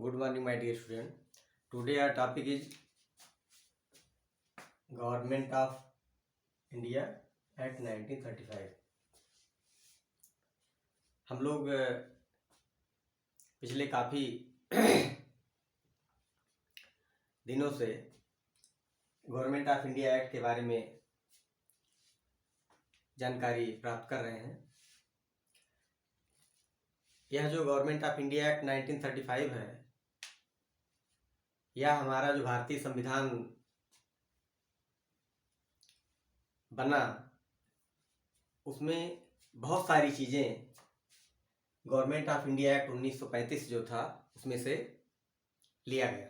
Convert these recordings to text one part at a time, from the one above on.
Good morning, my dear student. Today our topic is Government of India Act 1935. हम लोग पिछले काफ़ी दिनों से गवर्नमेंट ऑफ इंडिया एक्ट के बारे में जानकारी प्राप्त कर रहे हैं। यह जो गवर्नमेंट ऑफ इंडिया एक्ट 1935 है, यह हमारा जो भारतीय संविधान बना उसमें बहुत सारी चीज़ें गवर्नमेंट ऑफ इंडिया एक्ट 1935 जो था उसमें से लिया गया,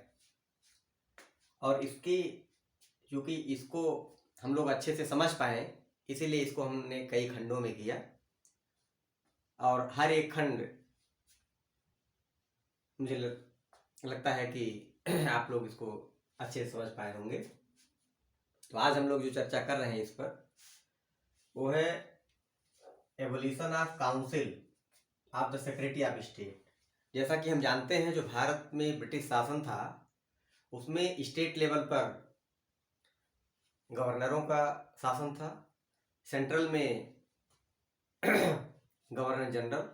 और क्योंकि इसको हम लोग अच्छे से समझ पाएँ इसीलिए इसको हमने कई खंडों में किया, और हर एक खंड मुझे लगता है कि आप लोग इसको अच्छे से समझ पाए होंगे। तो आज हम लोग जो चर्चा कर रहे हैं इस पर वो है abolition of council of the secretary of state. जैसा कि हम जानते हैं जो भारत में ब्रिटिश शासन था उसमें स्टेट लेवल पर गवर्नरों का शासन था, सेंट्रल में गवर्नर जनरल,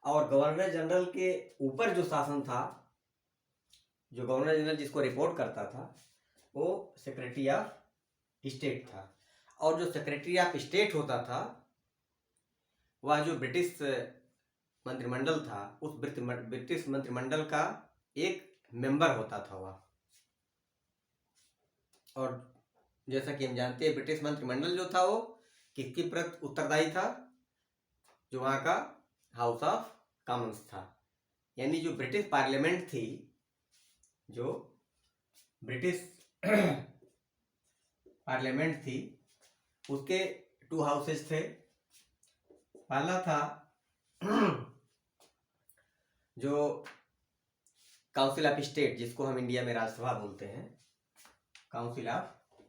और गवर्नर जनरल के ऊपर जो शासन था, जो गवर्नर जनरल जिसको रिपोर्ट करता था वो सेक्रेटरी ऑफ स्टेट था। और जो सेक्रेटरी ऑफ स्टेट होता था वह जो ब्रिटिश मंत्रिमंडल था उस ब्रिटिश मंत्रिमंडल का एक मेंबर होता था वह। और जैसा कि हम जानते हैं ब्रिटिश मंत्रिमंडल जो था वो किसके प्रति उत्तरदायी था? जो वहाँ का हाउस ऑफ कॉमन्स था, यानी जो ब्रिटिश पार्लियामेंट थी, जो ब्रिटिश पार्लियामेंट थी उसके टू हाउसेस थे। पहला था जो काउंसिल ऑफ स्टेट, जिसको हम इंडिया में राज्यसभा बोलते हैं, काउंसिल ऑफ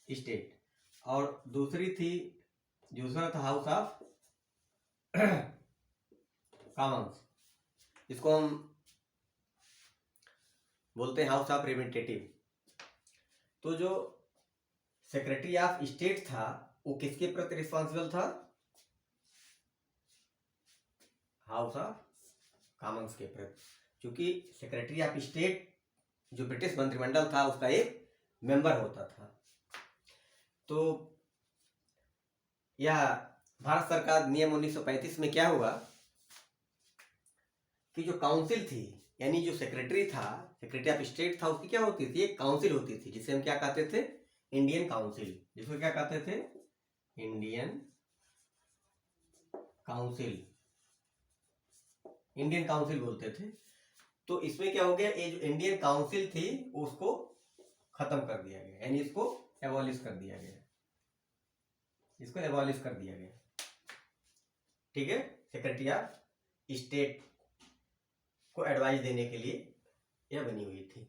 स्टेट, और दूसरा था हाउस ऑफ कॉमन्स, जिसको हम बोलते हैं हाउस ऑफ रिप्रेजेंटेटिव। तो जो सेक्रेटरी ऑफ स्टेट था वो किसके प्रति रिस्पॉन्सिबल था? हाउस ऑफ कॉमन्स के प्रति, क्योंकि सेक्रेटरी ऑफ स्टेट जो ब्रिटिश मंत्रिमंडल था उसका एक मेंबर होता था। तो यह भारत सरकार नियम 1935 में क्या हुआ कि जो काउंसिल थी, यानी जो सेक्रेटरी ऑफ स्टेट था, उसकी क्या होती थी? एक काउंसिल होती थी जिसे हम क्या कहते थे? Indian council. जिसको क्या कहते थे? इंडियन काउंसिल बोलते थे। तो इसमें क्या हो गया, ये जो इंडियन काउंसिल थी उसको खत्म कर दिया गया, यानी इसको एबॉलिश कर दिया गया, ठीक है। सेक्रेटरी ऑफ स्टेट को एडवाइस देने के लिए यह बनी हुई थी।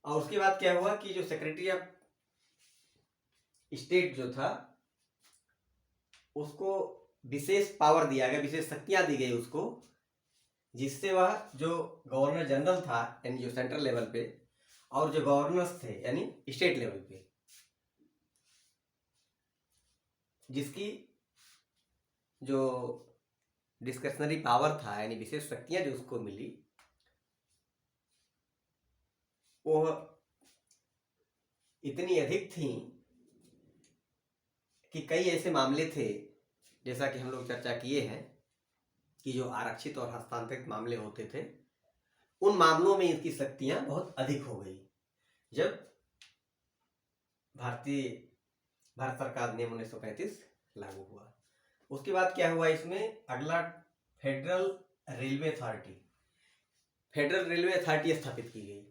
और उसके बाद क्या हुआ कि जो सेक्रेटरी ऑफ स्टेट जो था उसको विशेष पावर दिया गया, विशेष शक्तियां दी गई उसको, जिससे वह जो गवर्नर जनरल था यानी जो सेंट्रल लेवल पे, और जो गवर्नर्स थे यानी स्टेट लेवल पे, जिसकी जो डिस्क्रिशनरी पावर था यानी विशेष शक्तियां जो उसको मिली, वो इतनी अधिक थी कि कई ऐसे मामले थे, जैसा कि हम लोग चर्चा किए हैं कि जो आरक्षित और हस्तांतरित मामले होते थे उन मामलों में इनकी शक्तियां बहुत अधिक हो गई जब भारत सरकार नियम 1935 लागू हुआ। उसके बाद क्या हुआ, इसमें अगला फेडरल रेलवे अथॉरिटी स्थापित की गई।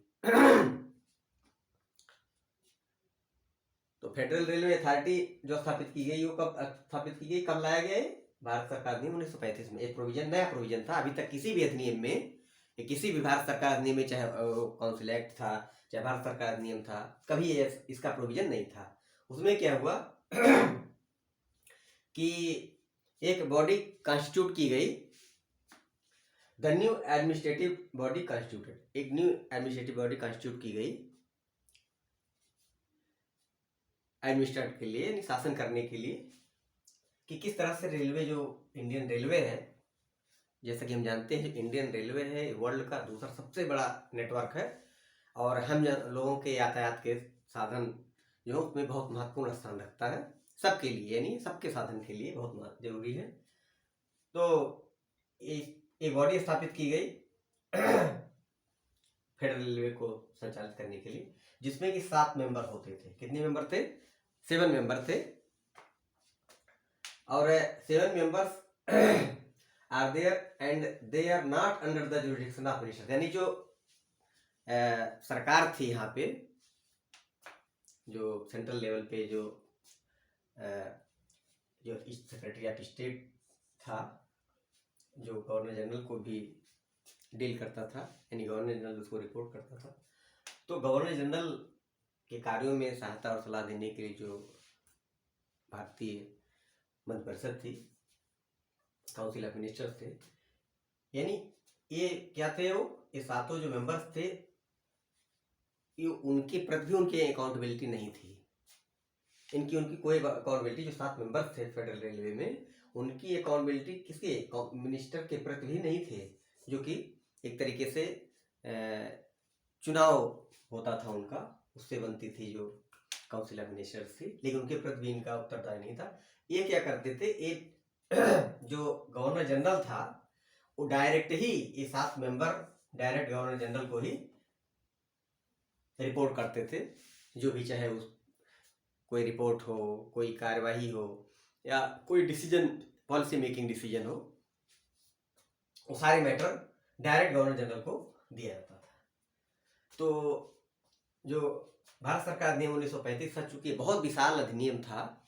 तो फेडरल रेलवे अथॉरिटी जो स्थापित की गई वो कब स्थापित की गई, कब लाया गया? भारत सरकार नियम 1935 में। एक प्रोविजन, नया प्रोविजन था। अभी तक किसी भी अधिनियम में, किसी भी भारत सरकार नियम में, चाहे काउंसिल एक्ट था चाहे भारत सरकार नियम था, कभी इसका प्रोविजन नहीं था। उसमें क्या हुआ कि एक बॉडी कॉन्स्टिट्यूट की गई, the new administrative body constituted, एक न्यू एडमिनिस्ट्रेटिव बॉडी कॉन्स्टिट्यूट की गई एडमिनिस्ट्रेट के लिए, शासन करने के लिए, कि किस तरह से रेलवे, जो इंडियन रेलवे है, जैसा कि हम जानते हैं इंडियन रेलवे है वर्ल्ड का दूसरा सबसे बड़ा नेटवर्क है, और हम लोगों के यातायात के साधन जो उसमें बहुत महत्वपूर्ण स्थान रखता है सबके लिए, यानी सबके साधन के लिए बहुत जरूरी है। तो एक बॉडी स्थापित की गई फेडरल रेलवे को संचालित करने के लिए, जिसमें कि 7 मेंबर होते थे। कितने मेंबर थे? 7 मेंबर थे। और 7 members are there and they are not under the jurisdiction of minister, यानी जो सरकार थी यहाँ पे, जो सेंट्रल लेवल पे जो सेक्रेटरी ऑफ स्टेट था, जो गवर्नर जनरल को भी डील करता था, यानी गवर्नर जनरल उसको रिपोर्ट करता था। तो गवर्नर जनरल के कार्यों में सहायता और सलाह देने के लिए जो भारतीय मंत्रिपरिषद थी, काउंसिल ऑफ मिनिस्टर्स थे, यानी ये क्या थे, ये 7 जो मेंबर्स थे, ये उनके प्रति भी उनकी अकाउंटेबिलिटी नहीं थी। उनकी कोई अकाउंटेबिलिटी, जो 7 मेंबर्स थे फेडरल रेलवे में, उनकी अकाउंटेबिलिटी किसके, मिनिस्टर के प्रति भी नहीं थे, जो कि एक तरीके से चुनाव होता था उनका, उससे बनती थी जो काउंसिल ऑफ मिनिस्टर्स थी, लेकिन उनके प्रति भी इनका उत्तरदायी नहीं था। ये क्या करते थे, एक जो गवर्नर जनरल था वो डायरेक्ट ही, ये 7 मेंबर डायरेक्ट गवर्नर जनरल को ही रिपोर्ट करते थे, जो भी चाहे उस कोई रिपोर्ट हो, कोई कार्यवाही हो, या कोई डिसीजन, पॉलिसी मेकिंग डिसीजन हो, वो सारे मैटर डायरेक्ट गवर्नर जनरल को दिया जाता था। तो जो भारत सरकार अधिनियम 1935 था, चूंकि बहुत विशाल अधिनियम था,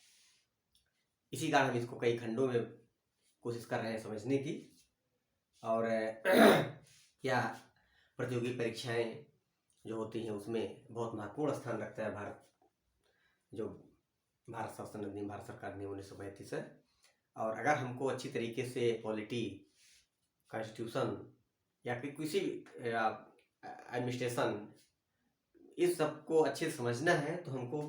इसी कारण हम इसको कई खंडों में कोशिश कर रहे हैं समझने की। और क्या प्रतियोगी परीक्षाएं जो होती हैं उसमें बहुत महत्वपूर्ण स्थान रखता है भारत, जो भारत शासन अधिनियम, भारत सरकार अधिनियम 1935 है। और अगर हमको अच्छी तरीके से पॉलिटी, कॉन्स्टिट्यूशन या फिर किसी एडमिनिस्ट्रेशन, इस सब को अच्छे से समझना है, तो हमको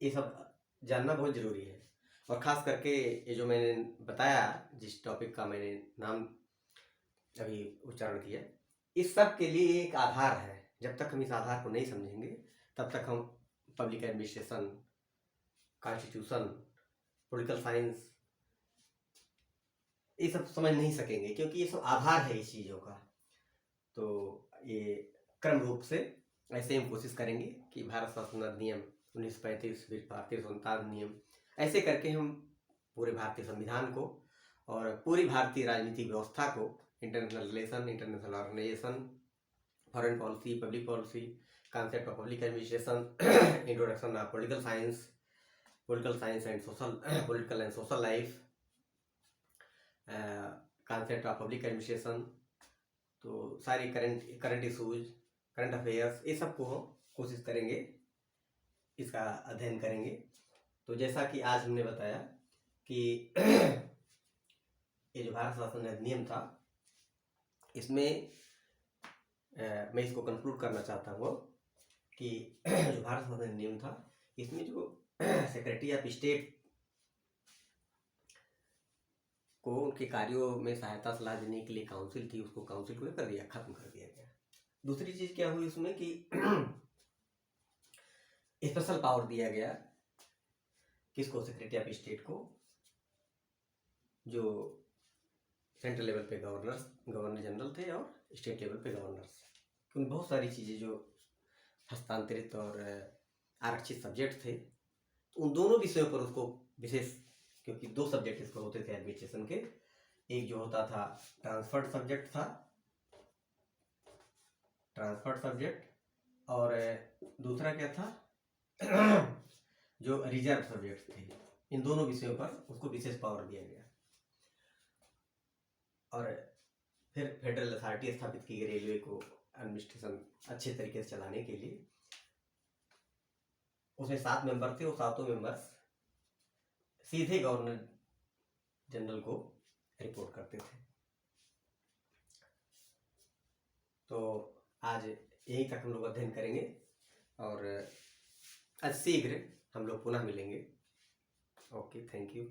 ये सब जानना बहुत ज़रूरी है। और ख़ास करके ये जो मैंने बताया, जिस टॉपिक का मैंने नाम अभी उच्चारण किया, इस सब के लिए एक आधार है। जब तक हम इस आधार को नहीं समझेंगे, तब तक हम public administration, constitution, political science, ये सब समझ नहीं सकेंगे, क्योंकि ये सब आधार है इस चीज़ों का। तो ये क्रम रूप से ऐसे हम कोशिश करेंगे कि भारत शासन अधिनियम 1935, फिर भारतीय स्वतंत्रता अधिनियम, ऐसे करके हम पूरे भारतीय संविधान को और पूरी भारतीय राजनीतिक व्यवस्था को, international relation, international organization, foreign policy, public policy, concept of public administration, introduction of political science and social life, concept of public administration, तो सारी करंट इशूज, करंट अफेयर्स, ये सब को हम कोशिश करेंगे, इसका अध्ययन करेंगे। तो जैसा कि आज हमने बताया कि ये जो भारत शासन अधिनियम था, इसमें मैं इसको कंक्लूड करना चाहता हूँ कि जो भारत शासन अधिनियम था, इसमें जो सेक्रेटरी ऑफ स्टेट को उनके कार्यों में सहायता सलाह देने के लिए काउंसिल थी, उसको काउंसिल को कर दिया, खत्म कर दिया गया। दूसरी चीज क्या हुई उसमें कि स्पेशल पावर दिया गया किसको, सेक्रेटरी ऑफ स्टेट को, जो सेंट्रल लेवल पे गवर्नर जनरल थे और स्टेट लेवल पे गवर्नर्स। उन बहुत सारी चीज़ें जो हस्तांतरित और आरक्षित सब्जेक्ट थे, तो उन दोनों विषयों पर उसको विशेष, क्योंकि 2 सब्जेक्ट इसको होते थे एडमिनिस्ट्रेशन के, एक जो होता था ट्रांसफर्ड सब्जेक्ट और दूसरा क्या था जो रिजर्व सब्जेक्ट थे। इन दोनों विषयों पर उसको विशेष पावर दिया गया। और फिर फेडरल अथॉरिटी स्थापित की गई रेलवे को एडमिनिस्ट्रेशन अच्छे तरीके से चलाने के लिए। उसमें 7 मेंबर थे, वो 7 मेंबर्स सीधे गवर्नर जनरल को रिपोर्ट करते थे। तो आज यहीं तक हम लोग अध्ययन करेंगे और शीघ्र हम लोग पुनः मिलेंगे। Okay, thank you.